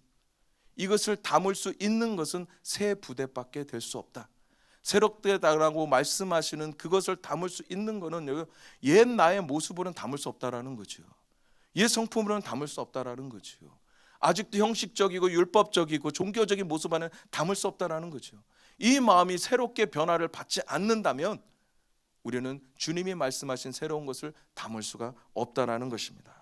이것을 담을 수 있는 것은 새 부대밖에 될 수 없다. 새롭게다라고 말씀하시는 그것을 담을 수 있는 것은 옛 나의 모습으로는 담을 수 없다라는 거죠. 옛 성품으로는 담을 수 없다라는 거죠. 아직도 형식적이고 율법적이고 종교적인 모습 안에 담을 수 없다라는 거죠. 이 마음이 새롭게 변화를 받지 않는다면 우리는 주님이 말씀하신 새로운 것을 담을 수가 없다라는 것입니다.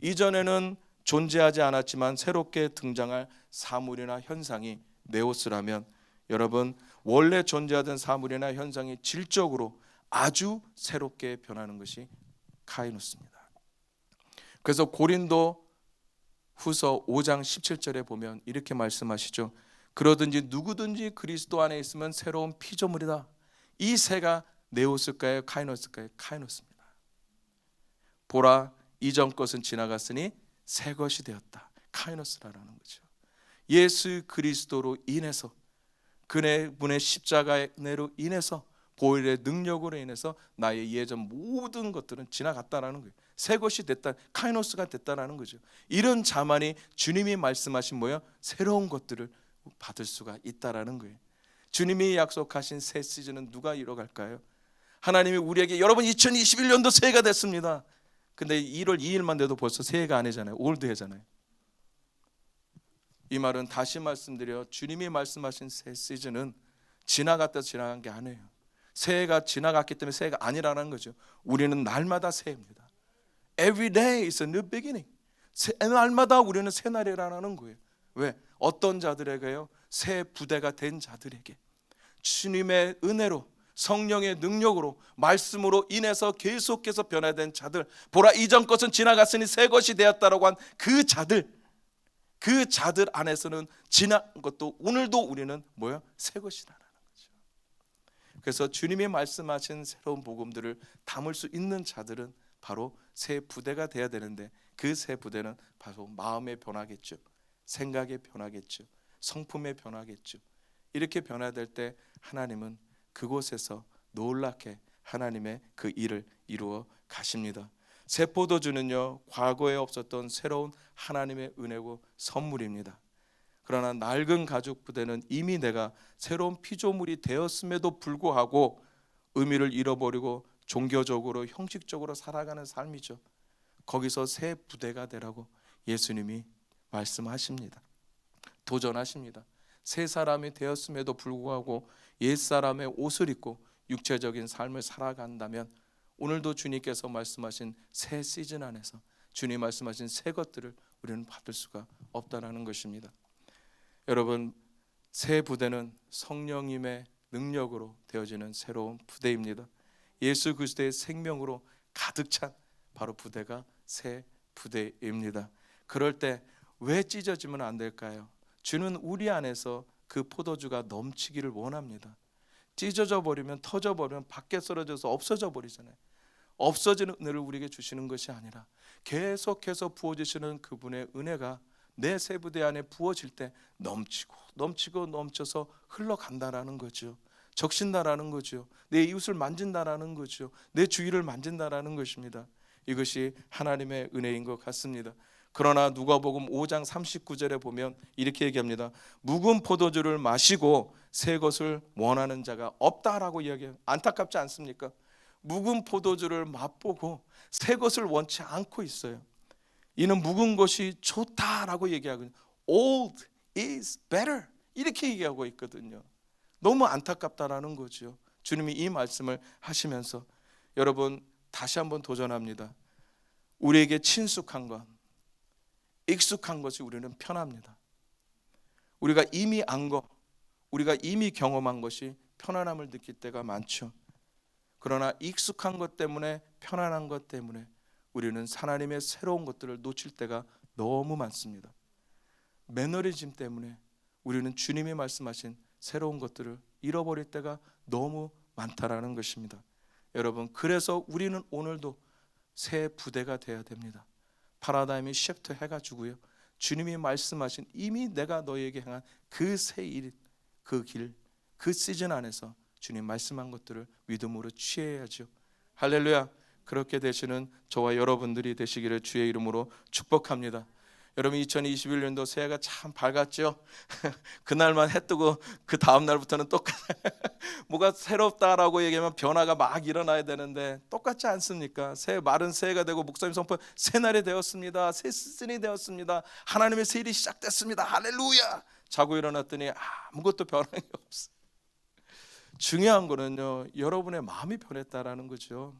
이전에는 존재하지 않았지만 새롭게 등장할 사물이나 현상이 네오스라면, 여러분, 원래 존재하던 사물이나 현상이 질적으로 아주 새롭게 변하는 것이 카이노스입니다. 그래서 고린도 후서 5장 17절에 보면 이렇게 말씀하시죠. 그러든지 누구든지 그리스도 안에 있으면 새로운 피조물이다. 이 새가 네오스일까요? 카이노스일까요? 카이노스입니다. 보라, 이전 것은 지나갔으니 새 것이 되었다. 카이노스라는 거죠. 예수 그리스도로 인해서, 그분의 십자가의 은혜로 인해서, 보혈의 능력으로 인해서 나의 예전 모든 것들은 지나갔다라는 거예요. 새 것이 됐다, 카이노스가 됐다라는 거죠. 이런 자만이 주님이 말씀하신 뭐예요? 새로운 것들을 받을 수가 있다라는 거예요. 주님이 약속하신 새 시즌은 누가 이뤄갈까요? 하나님이 우리에게, 여러분 2021년도 새해가 됐습니다. 근데 1월 2일만 돼도 벌써 새해가 아니잖아요. 올드해잖아요. 이 말은 다시 말씀드려 주님이 말씀하신 새 시즌은 지나갔다 지나간 게 아니에요. 새해가 지나갔기 때문에 새해가 아니라는 거죠. 우리는 날마다 새해입니다. Every day is a new beginning. 날마다 우리는 새 날이라는 거예요. 왜? 어떤 자들에게요? 새 부대가 된 자들에게 주님의 은혜로, 성령의 능력으로, 말씀으로 인해서 계속해서 변화된 자들, 보라 이전 것은 지나갔으니 새 것이 되었다라고 한 그 자들 안에서는 지난 것도 오늘도 우리는 뭐예요? 새 것이라는 거죠. 그래서 주님이 말씀하신 새로운 복음들을 담을 수 있는 자들은 바로 새 부대가 돼야 되는데, 그 새 부대는 바로 마음의 변화겠죠. 생각의 변화겠죠. 성품의 변화겠죠. 이렇게 변화될 때 하나님은 그곳에서 놀랍게 하나님의 그 일을 이루어 가십니다. 새 포도주는요, 과거에 없었던 새로운 하나님의 은혜고 선물입니다. 그러나 낡은 가죽 부대는 이미 내가 새로운 피조물이 되었음에도 불구하고 의미를 잃어버리고 종교적으로 형식적으로 살아가는 삶이죠. 거기서 새 부대가 되라고 예수님이 말씀하십니다. 도전하십니다. 새 사람이 되었음에도 불구하고 옛 사람의 옷을 입고 육체적인 삶을 살아간다면 오늘도 주님께서 말씀하신 새 시즌 안에서 주님 말씀하신 새 것들을 우리는 받을 수가 없다라는 것입니다. 여러분, 새 부대는 성령님의 능력으로 되어지는 새로운 부대입니다. 예수 그리스도의 생명으로 가득 찬 바로 부대가 새 부대입니다. 그럴 때 왜 찢어지면 안 될까요? 주는 우리 안에서 그 포도주가 넘치기를 원합니다. 찢어져 버리면, 터져 버리면 밖에 썰어져서 없어져 버리잖아요. 없어지는 은혜를 우리에게 주시는 것이 아니라 계속해서 부어주시는 그분의 은혜가 내 새 부대 안에 부어질 때 넘치고 넘쳐서 흘러간다라는 거죠. 적신다라는 거죠. 내 이웃을 만진다라는 거죠. 내 주위를 만진다라는 것입니다. 이것이 하나님의 은혜인 것 같습니다. 그러나 누가복음 5장 39절에 보면 이렇게 얘기합니다. 묵은 포도주를 마시고 새 것을 원하는 자가 없다라고 이야기해요. 안타깝지 않습니까? 묵은 포도주를 맛보고 새 것을 원치 않고 있어요. 이는 묵은 것이 좋다라고 얘기하거든요. Old is better 이렇게 얘기하고 있거든요. 너무 안타깝다라는 거죠. 주님이 이 말씀을 하시면서 여러분 다시 한번 도전합니다. 우리에게 친숙한 것, 익숙한 것이 우리는 편합니다. 우리가 이미 안 거, 우리가 이미 경험한 것이 편안함을 느낄 때가 많죠. 그러나 익숙한 것 때문에, 편안한 것 때문에 우리는 하나님의 새로운 것들을 놓칠 때가 너무 많습니다. 매너리즘 때문에 우리는 주님이 말씀하신 새로운 것들을 잃어버릴 때가 너무 많다라는 것입니다. 여러분, 그래서 우리는 오늘도 새 부대가 되어야 됩니다. 파라다임이 시프트 해가지고요, 주님이 말씀하신 이미 내가 너에게 향한 그 새 일, 그 길, 그 시즌 안에서 주님 말씀한 것들을 믿음으로 취해야죠. 할렐루야. 그렇게 되시는 저와 여러분들이 되시기를 주의 이름으로 축복합니다. 여러분, 2021년도 새해가 참 밝았죠. 그날만 해 뜨고 그 다음 날부터는 뭐가 새롭다라고 얘기하면 변화가 막 일어나야 되는데 똑같지 않습니까? 마른 새해가 되고 목사님 선포 새날이 되었습니다. 새 시즌이 되었습니다. 하나님의 새 일이 시작됐습니다. 할렐루야. 자고 일어났더니 아무것도 변한 게 없어요. 중요한 거는요, 여러분의 마음이 변했다라는 거죠.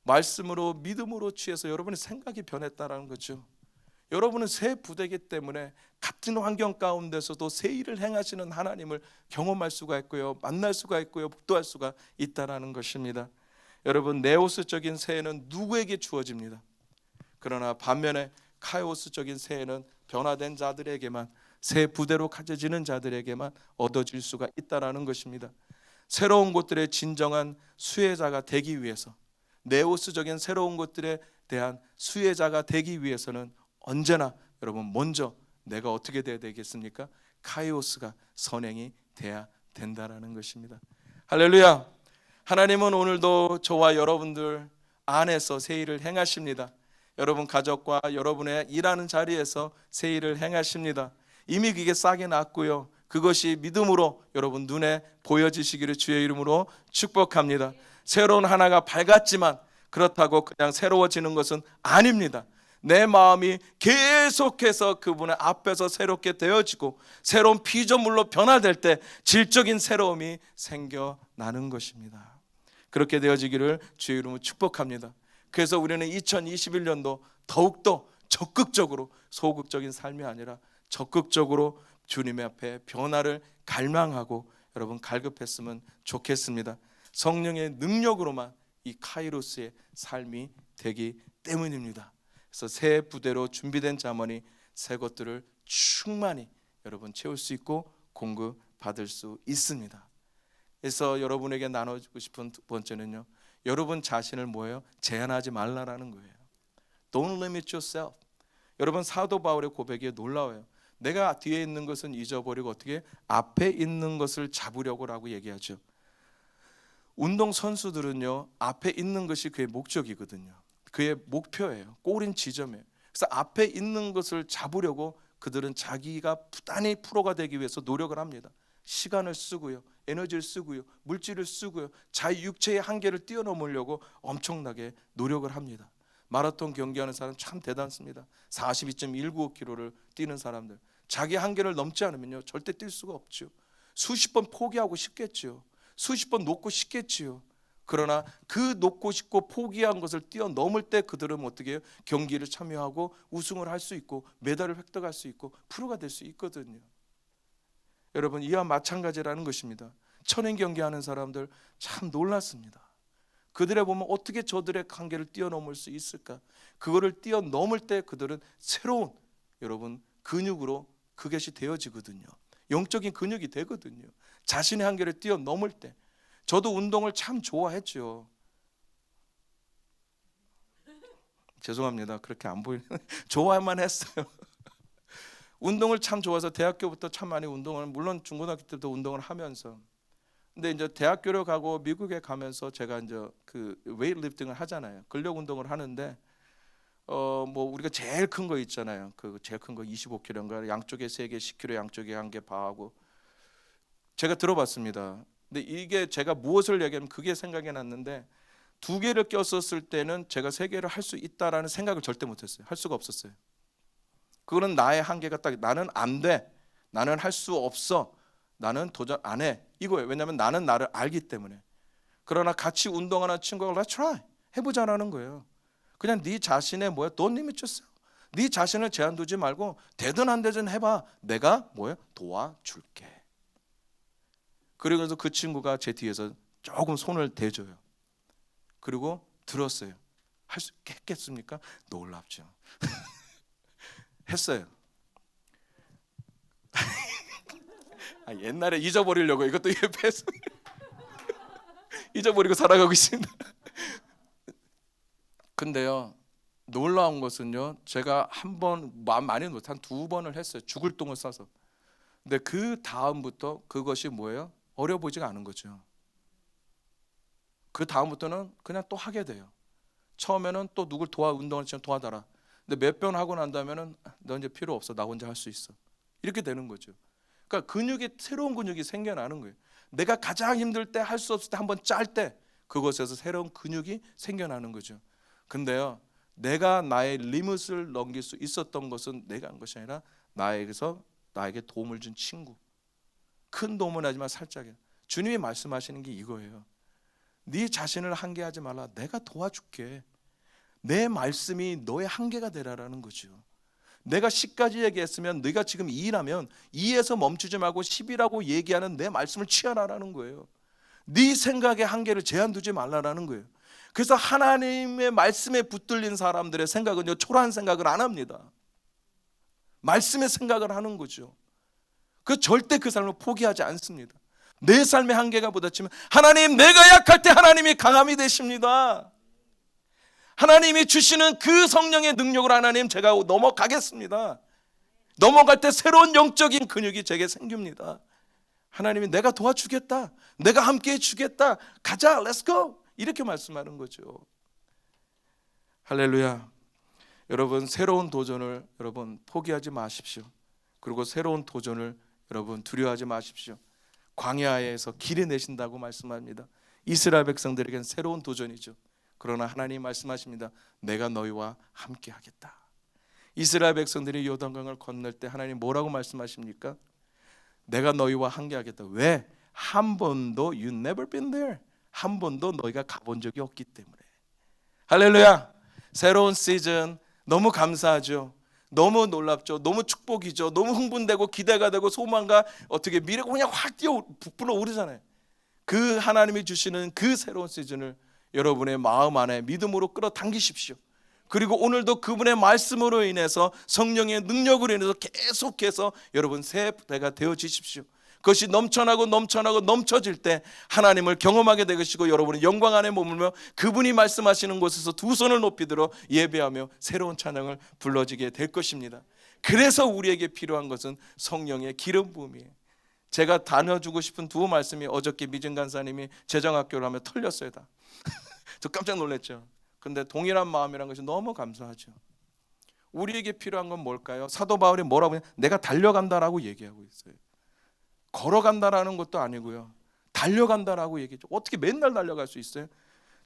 말씀으로 믿음으로 취해서 여러분의 생각이 변했다라는 거죠. 여러분은 새 부대이기 때문에 같은 환경 가운데서도 새 일을 행하시는 하나님을 경험할 수가 있고요, 만날 수가 있고요, 목도할 수가 있다라는 것입니다. 여러분, 네오스적인 새해는 누구에게 주어집니다. 그러나 반면에 카이오스적인 새해는 변화된 자들에게만, 새 부대로 가져지는 자들에게만 얻어질 수가 있다라는 것입니다. 새로운 것들의 진정한 수혜자가 되기 위해서, 네오스적인 새로운 것들에 대한 수혜자가 되기 위해서는 언제나 여러분 먼저 내가 어떻게 돼야 되겠습니까? 카이오스가 선행이 돼야 된다라는 것입니다. 할렐루야. 하나님은 오늘도 저와 여러분들 안에서 새 일을 행하십니다. 여러분 가족과 여러분의 일하는 자리에서 새 일을 행하십니다. 이미 그게 싹이 났고요, 그것이 믿음으로 여러분 눈에 보여지시기를 주의 이름으로 축복합니다. 새로운 하나가 밝았지만 그렇다고 그냥 새로워지는 것은 아닙니다. 내 마음이 계속해서 그분의 앞에서 새롭게 되어지고 새로운 피조물로 변화될 때 질적인 새로움이 생겨나는 것입니다. 그렇게 되어지기를 주의 이름으로 축복합니다. 그래서 우리는 2021년도 더욱더 적극적으로, 소극적인 삶이 아니라 적극적으로 주님의 앞에 변화를 갈망하고 여러분 갈급했으면 좋겠습니다. 성령의 능력으로만 이 카이로스의 삶이 되기 때문입니다. 그래서 새 부대로 준비된 자만이 새 것들을 충만히 여러분 채울 수 있고 공급받을 수 있습니다. 그래서 여러분에게 나눠주고 싶은 두 번째는요, 여러분 자신을 뭐예요? 제한하지 말라라는 거예요. Don't limit yourself. 여러분, 사도 바울의 고백이 놀라워요. 내가 뒤에 있는 것은 잊어버리고 어떻게 앞에 있는 것을 잡으려고라고 얘기하죠. 운동 선수들은요, 앞에 있는 것이 그의 목적이거든요. 그의 목표예요. 꼬린 지점이에요. 그래서 앞에 있는 것을 잡으려고 그들은 자기가 부단히 프로가 되기 위해서 노력을 합니다. 시간을 쓰고요, 에너지를 쓰고요, 물질을 쓰고요, 자기 육체의 한계를 뛰어넘으려고 엄청나게 노력을 합니다. 마라톤 경기하는 사람 참 대단합니다. 42.195km를 뛰는 사람들, 자기 한계를 넘지 않으면요 절대 뛸 수가 없죠. 수십 번 포기하고 싶겠죠. 수십 번 놓고 싶겠지요. 그러나 그 놓고 싶고 포기한 것을 뛰어넘을 때 그들은 어떻게 해요? 경기를 참여하고 우승을 할 수 있고 메달을 획득할 수 있고 프로가 될 수 있거든요. 여러분, 이와 마찬가지라는 것입니다. 천행 경기하는 사람들 참 놀랐습니다. 그들에 보면 어떻게 저들의 한계를 뛰어넘을 수 있을까? 그거를 뛰어넘을 때 그들은 새로운 여러분 근육으로 그것이 되어지거든요. 영적인 근육이 되거든요. 자신의 한계를 뛰어넘을 때. 저도 운동을 참 좋아했죠. 죄송합니다. 그렇게 안 보이는 좋아만 했어요. 운동을 참 좋아해서 대학교부터 참 많이 운동을, 물론 중고등학교 때도 운동을 하면서, 근데 이제 대학교를 가고 미국에 가면서 제가 이제 그 웨이트리프팅을 하잖아요. 근력 운동을 하는데 뭐 우리가 제일 큰 거 있잖아요. 그 제일 큰 거 25kg인가, 양쪽에 3개 10kg, 양쪽에 1개 바하고 제가 들어봤습니다. 근데 이게 제가 무엇을 얘기하면 그게 생각이 났는데, 2개를 꼈었을 때는 제가 3개를 할 수 있다라는 생각을 절대 못했어요. 할 수가 없었어요. 그거는 나의 한계가 딱, 나는 안 돼, 나는 할 수 없어, 나는 도전 안 해, 이거예요. 왜냐하면 나는 나를 알기 때문에. 그러나 같이 운동하는 친구가 Let's try, 해보자라는 거예요. 그냥 네 자신의 don't limit yourself. 네 자신을 제한 두지 말고 되든 안 되든 해봐. 내가 도와줄게. 그러면서 그 친구가 제 뒤에서 조금 손을 대줘요. 그리고 들었어요. 할 수 있겠습니까? 놀랍죠. 했어요. 옛날에 잊어버리려고 이것도 옆에서 잊어버리고 살아가고 있습니다. 근데요, 놀라운 것은요, 제가 한 번, 많이 못한 2번을 했어요. 죽을 똥을 싸서. 근데 그 다음부터 그것이 뭐예요? 어려 보이지가 않은 거죠. 그 다음부터는 그냥 또 하게 돼요. 처음에는 또 누굴 운동을 도와달라. 근데 몇 번 하고 난 다음에는 너 이제 필요 없어, 나 혼자 할 수 있어, 이렇게 되는 거죠. 그러니까 새로운 근육이 생겨나는 거예요. 내가 가장 힘들 때, 할 수 없을 때, 한번 짤 때 그것에서 새로운 근육이 생겨나는 거죠. 근데요, 내가 나의 리밋을 넘길 수 있었던 것은 내가 한 것이 아니라 나에게 도움을 준 친구. 큰 도움은 하지만 살짝이에요. 주님이 말씀하시는 게 이거예요. 네 자신을 한계하지 말라. 내가 도와줄게. 내 말씀이 너의 한계가 되라라는 거죠. 내가 10까지 얘기했으면 네가 지금 2라면 2에서 멈추지 말고 10이라고 얘기하는 내 말씀을 취하라라는 거예요. 네 생각의 한계를 제한 두지 말라라는 거예요. 그래서 하나님의 말씀에 붙들린 사람들의 생각은요, 초라한 생각을 안 합니다. 말씀의 생각을 하는 거죠. 절대 그 삶을 포기하지 않습니다. 내 삶의 한계가 부딪히면 하나님, 내가 약할 때 하나님이 강함이 되십니다. 하나님이 주시는 그 성령의 능력으로 하나님, 제가 넘어가겠습니다. 넘어갈 때 새로운 영적인 근육이 제게 생깁니다. 하나님이 내가 도와주겠다, 내가 함께해 주겠다, 가자, 렛츠 고, 이렇게 말씀하는 거죠. 할렐루야. 여러분, 새로운 도전을 여러분 포기하지 마십시오. 그리고 새로운 도전을 여러분 두려워하지 마십시오. 광야에서 길이 내신다고 말씀합니다. 이스라엘 백성들에게는 새로운 도전이죠. 그러나 하나님 말씀하십니다. 내가 너희와 함께 하겠다. 이스라엘 백성들이 요단강을 건널 때 하나님 뭐라고 말씀하십니까? 내가 너희와 함께 하겠다. 왜? 한 번도 you never been there. 한 번도 너희가 가본 적이 없기 때문에. 할렐루야. 새로운 시즌 너무 감사하죠. 너무 놀랍죠. 너무 축복이죠. 너무 흥분되고 기대가 되고 소망과 어떻게 미래가 그냥 확 부풀어 오르잖아요. 그 하나님이 주시는 그 새로운 시즌을 여러분의 마음 안에 믿음으로 끌어당기십시오. 그리고 오늘도 그분의 말씀으로 인해서, 성령의 능력으로 인해서 계속해서 여러분 새 때가 되어지십시오. 그것이 넘쳐나고 넘쳐질 때 하나님을 경험하게 되시고, 여러분의 영광 안에 머물며 그분이 말씀하시는 곳에서 2 손을 높이 들어 예배하며 새로운 찬양을 불러지게 될 것입니다. 그래서 우리에게 필요한 것은 성령의 기름 부음이에요. 제가 다녀주고 싶은 2 말씀이 어저께 미진 간사님이 재정학교를 하며 털렸어요. 다. 저 깜짝 놀랐죠. 근데 동일한 마음이란 것이 너무 감사하죠. 우리에게 필요한 건 뭘까요? 사도 바울이 뭐라고 하냐? 내가 달려간다라고 얘기하고 있어요. 걸어간다라는 것도 아니고요, 달려간다라고 얘기죠. 어떻게 맨날 달려갈 수 있어요?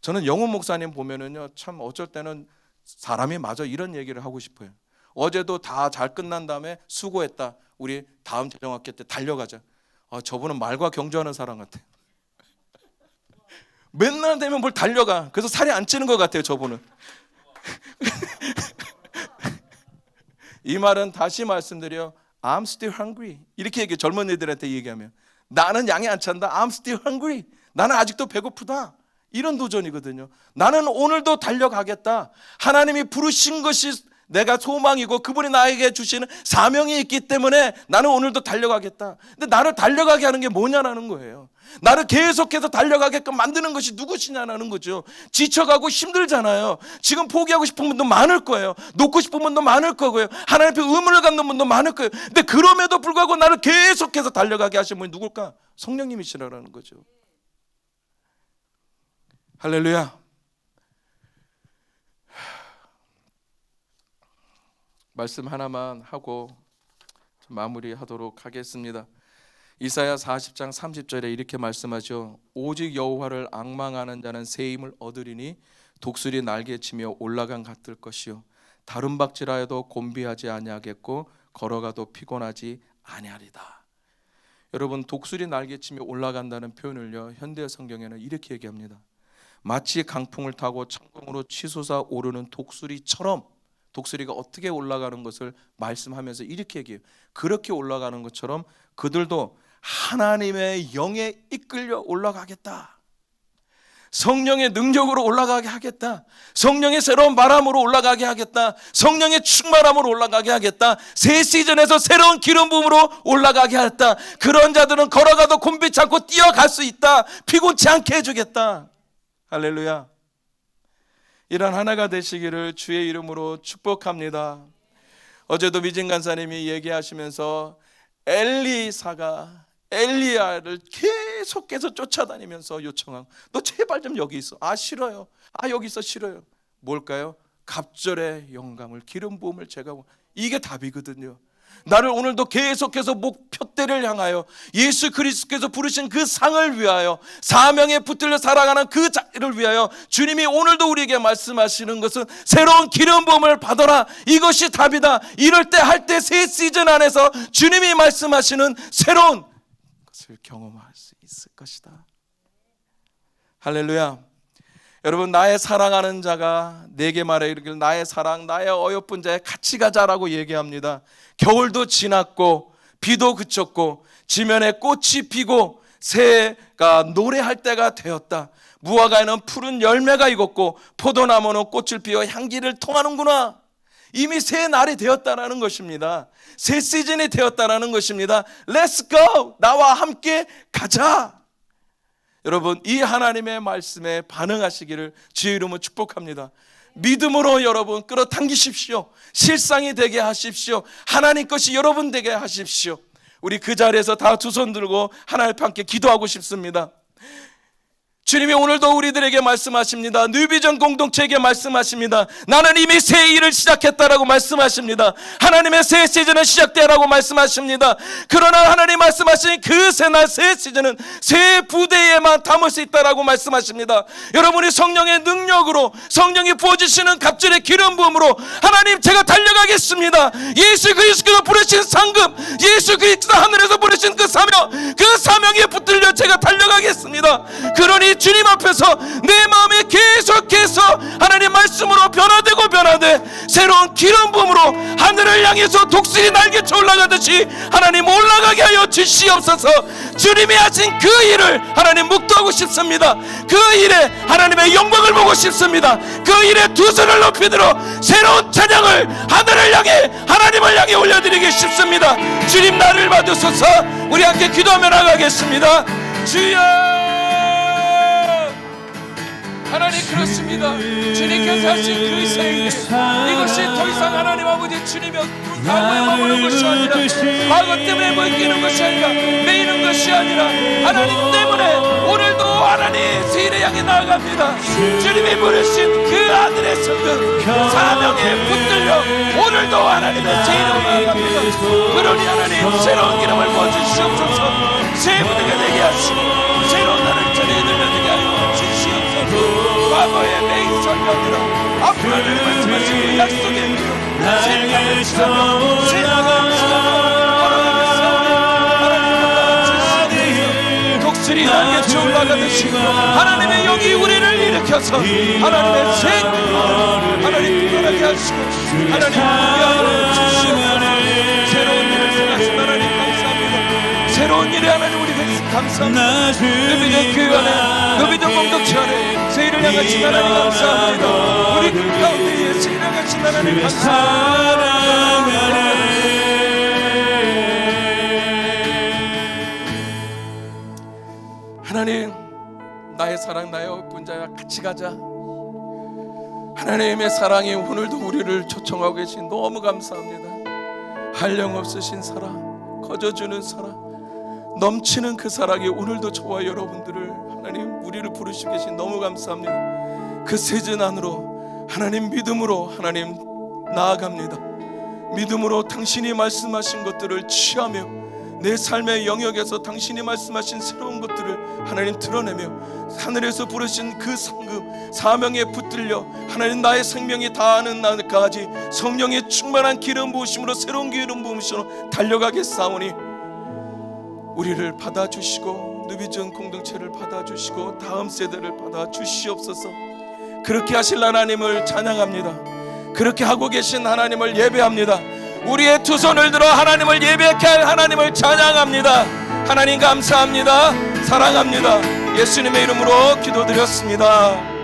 저는 영훈 목사님 보면은요, 참 어쩔 때는 사람이 맞아 이런 얘기를 하고 싶어요. 어제도 다 잘 끝난 다음에 수고했다, 우리 다음 재정학교 때 달려가자. 저분은 말과 경주하는 사람 같아요. 맨날 되면 뭘 달려가. 그래서 살이 안 찌는 것 같아요, 저분은. 이 말은 다시 말씀드려, I'm still hungry. 이렇게 얘기해, 젊은 애들한테 얘기하면. 나는 양이 안 찬다. I'm still hungry. 나는 아직도 배고프다. 이런 도전이거든요. 나는 오늘도 달려가겠다. 하나님이 부르신 것이 내가 소망이고 그분이 나에게 주시는 사명이 있기 때문에 나는 오늘도 달려가겠다. 근데 나를 달려가게 하는 게 뭐냐라는 거예요. 나를 계속해서 달려가게끔 만드는 것이 누구시냐라는 거죠. 지쳐가고 힘들잖아요. 지금 포기하고 싶은 분도 많을 거예요. 놓고 싶은 분도 많을 거고요. 하나님 앞에 의문을 갖는 분도 많을 거예요. 근데 그럼에도 불구하고 나를 계속해서 달려가게 하신 분이 누굴까? 성령님이시라는 거죠. 할렐루야. 말씀 하나만 하고 마무리하도록 하겠습니다. 이사야 40장 30절에 이렇게 말씀하죠. 오직 여호와를 앙망하는 자는 새 힘을 얻으리니 독수리 날개치며 올라간 같을 것이요 다른 박질하여도 곤비하지 아니하겠고 걸어가도 피곤하지 아니하리다. 여러분, 독수리 날개치며 올라간다는 표현을요, 현대 성경에는 이렇게 얘기합니다. 마치 강풍을 타고 천공으로 치솟아 오르는 독수리처럼, 독수리가 어떻게 올라가는 것을 말씀하면서 이렇게 얘기해요. 그렇게 올라가는 것처럼 그들도 하나님의 영에 이끌려 올라가겠다. 성령의 능력으로 올라가게 하겠다. 성령의 새로운 바람으로 올라가게 하겠다. 성령의 충만함으로 올라가게 하겠다. 새 시즌에서 새로운 기름 부음으로 올라가게 하겠다. 그런 자들은 걸어가도 곤비치 않고 뛰어갈 수 있다. 피곤치 않게 해주겠다. 할렐루야. 이런 하나가 되시기를 주의 이름으로 축복합니다. 어제도 미진 간사님이 얘기하시면서 엘리사가 엘리야를 계속해서 쫓아다니면서 요청하고, 너 제발 좀 여기 있어. 아, 싫어요. 아, 여기 있어. 싫어요. 뭘까요? 갑절의 영감을, 기름 부음을 제가, 이게 답이거든요. 나를 오늘도 계속해서 목표대를 향하여 예수 그리스도께서 부르신 그 상을 위하여, 사명에 붙들려 살아가는 그 자리를 위하여 주님이 오늘도 우리에게 말씀하시는 것은 새로운 기름 부음을 받아라. 이것이 답이다. 이럴 때 할 때 새 시즌 안에서 주님이 말씀하시는 새로운 것을 경험할 수 있을 것이다. 할렐루야. 여러분, 나의 사랑하는 자가 내게 말해 이르기를 나의 사랑, 나의 어여쁜 자에 같이 가자라고 얘기합니다. 겨울도 지났고 비도 그쳤고 지면에 꽃이 피고 새가 노래할 때가 되었다. 무화과에는 푸른 열매가 익었고 포도나무는 꽃을 피워 향기를 통하는구나. 이미 새 날이 되었다라는 것입니다. 새 시즌이 되었다라는 것입니다. Let's go! 나와 함께 가자. 여러분, 이 하나님의 말씀에 반응하시기를 주의 이름으로 축복합니다. 믿음으로 여러분 끌어당기십시오. 실상이 되게 하십시오. 하나님 것이 여러분 되게 하십시오. 우리 그 자리에서 다 두 손 들고 하나님 함께 기도하고 싶습니다. 주님이 오늘도 우리들에게 말씀하십니다. 뉴비전 공동체에게 말씀하십니다. 나는 이미 새 일을 시작했다라고 말씀하십니다. 하나님의 새 시즌은 시작되라고 말씀하십니다. 그러나 하나님 말씀하신 그 새날 새 시즌은 새 부대에만 담을 수 있다라고 말씀하십니다. 여러분이 성령의 능력으로, 성령이 부어주시는 갑절의 기름 부음으로 하나님, 제가 달려가겠습니다. 예수 그리스도가 부르신 상급, 예수 그리스도 하늘에서 부르신 그 사명, 그 사명에 붙들려 제가 달려가겠습니다. 그러니 주님 앞에서 내 마음에 계속해서 하나님 말씀으로 변화되고 새로운 기름 부음으로 하늘을 향해서 독수리 날개쳐 올라가듯이 하나님 올라가게 하여 주시옵소서. 주님이 하신 그 일을 하나님 묵도하고 싶습니다. 그 일에 하나님의 영광을 보고 싶습니다. 그 일에 두 손을 높이 들어 새로운 찬양을 하늘을 향해, 하나님을 향해 올려드리기 싶습니다. 주님, 나를 받으소서. 우리 함께 기도하며 나가겠습니다. 주여, 하나님, 그렇습니다. 주님께서 하신 그 생일, 이것이 더 이상 하나님 아버지 주님의 과거에 머무는 것이 아니라, 과거 때문에 먹이는 것이 아니라, 매이는 것이 아니라, 하나님 때문에 오늘도 하나님 세일에 향해 나아갑니다. 주님이 부르신 그 아들의 성급 사명에 붙들려 오늘도 하나님의 세일에 나아갑니다. 그러니 하나님, 새로운 기름을 부어주시옵소서. 새 무대가 되게 하시고 새로운 날을 전해 들려드리게 하여 주시옵소서. 과거의 매인 설명으로 앞으로 늘 말씀하시고 약속의 이름 새나가는 시간, 새나가는 시간 걸어가면서 하나님 주시옵소서. 독수리 날개쳐 올라가 받아주시고 하나님의 영이 우리를 일으켜서 하나님의 생명을 하나님 떠나게 하시고 하나님 위하여 주시옵소서. 새로운 일을 생각하신 하나님 감사합니다. 새로운 일에 하나님 우리 감사합니다. 누비전 교회 안에 누비전 공동체 안에 새 일을 향하신 하나님 감사합니다. 우리 가운데 새 일을 향하신 하나님 감사합니다. 하나님, 나의 사랑 나의 분자와 같이 가자. 하나님의 사랑이 오늘도 우리를 초청하고 계신 너무 감사합니다. 한량없으신 사랑, 거저주는 사랑, 넘치는 그 사랑이 오늘도 저와 여러분들을 하나님 우리를 부르시고 계신 너무 감사합니다. 그 세전 안으로 하나님 믿음으로 하나님 나아갑니다. 믿음으로 당신이 말씀하신 것들을 취하며 내 삶의 영역에서 당신이 말씀하신 새로운 것들을 하나님 드러내며 하늘에서 부르신 그 상급 사명에 붙들려 하나님 나의 생명이 다하는 날까지 성령의 충만한 기름 부으심으로 새로운 기름 부으심으로 달려가겠사오니 우리를 받아주시고 누비전 공동체를 받아주시고 다음 세대를 받아주시옵소서. 그렇게 하실 하나님을 찬양합니다. 그렇게 하고 계신 하나님을 예배합니다. 우리의 두 손을 들어 하나님을 예배케 할 하나님을 찬양합니다. 하나님 감사합니다. 사랑합니다. 예수님의 이름으로 기도드렸습니다.